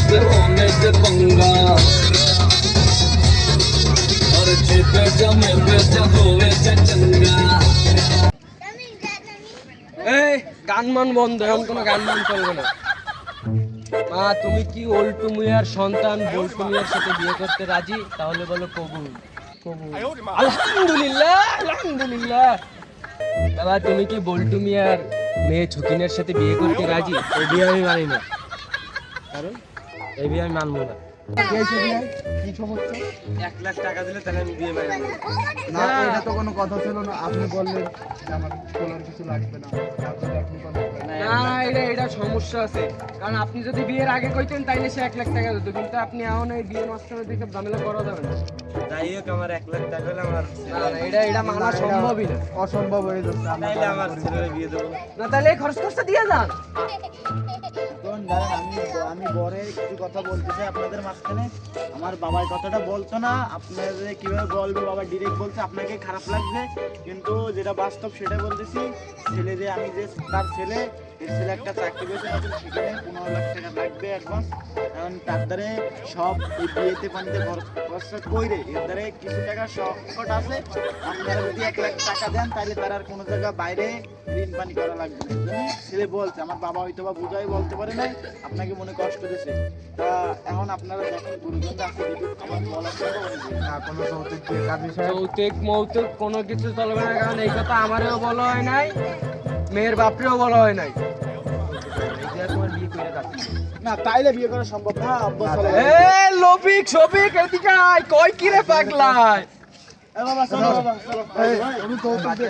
से होने से पंगा और चिपे जमे बेचा होवे चंगा। এই গান মান বন্ধ, এখন কোনো গান মান চলবে না। মা তুমি কি অল্টু মিয়ার সন্তান বল্টু মিয়ার সাথে বিয়ে করতে রাজি? তাহলে বলো কবুল। আলহামদুলিল্লাহ আলহামদুলিল্লাহ। বাবা তুমি কি বল্টু মিয়ার মেয়ে ছকিনের সাথে বিয়ে করতে রাজি? এই বিয়ে আমি মানি না, কারণ এই বিয়ে আমি মানবো না। কি সমস্যা? 1 লাখ টাকা দিলে তাহলে আমি বিয়ে মানি না। না এটা তো কোনো কথা ছিল না, আপনি বললেন যে আমার তোলার কিছু লাগবে না, তারপরে আপনি বললেন না এটা সমস্যা আছে, কারণ আপনি যদি বিয়ের আগে কইতেন তাইলে সে 1 লাখ টাকা দিত, কিন্তু আপনি এখন এই বিয়ের মাঝখানে দিকে ঝামেলা করা যাবে না। যাই হোক আমার 1 লাখ টাকা হলে আমার না এটা মানা সম্ভবই না। অসম্ভব হয়ে যাচ্ছে। তাইলে আমার ছেলের বিয়ে দেবো। না তাহলে এই খরচ খরচা দিয়ে যান। দাঁড়ান আমি বরে কিছু কথা বলতে চাই আপনাদের মাঝখানে। আমার বাবার কথাটা বলতো না, আপনাদের কিভাবে বলবে, বাবা ডিরেক্ট বলছে আপনাকে খারাপ লাগবে, কিন্তু যেটা বাস্তব সেটা বলতেছি। ছেলে যে আমি যে তার ছেলে, এর ছেলে একটা চাকরি পেয়েছে নতুন, সেখানে 15 লাখ টাকা লাগবে অ্যাডভান্স। কারণ তার দ্বারে সব এই বিয়েতে পানিতে খরচা কইরে এর দ্বারে কিছু টাকা সংকট আছে। আপনারা যদি 1 লাখ টাকা দেন তাহলে তার আর কোনো জায়গা বাইরে ঋণ পানি করা লাগবে না। এই জন্য ছেলে বলছে, আমার বাবা হয়তো বা বুঝাই বলতে পারে না, আপনাকে মনে কষ্ট দিয়েছে। তা এখন আপনারা দেখেন গুরুজনরা আছে, যদি আমার বলা সম্ভব না কোনো যৌতুক দিয়ে কাজী সাহেব। যৌতুক মৌতুক কোনো কিছু চলবে না, কারণ এই কথা আমারও বলা হয় নাই, মেয়ের বাপরেও বলা হয় নাই। এই যে তোমার বিয়ে করে যাচ্ছি না, তাইলে বিয়ে করা সম্ভব না। আব্বা চলে এ লবিক শফিক এদিকে আয়, কই কি রে পাগলায়? বাবা চলো, বাবা চলো। আমি যৌতুক দিয়ে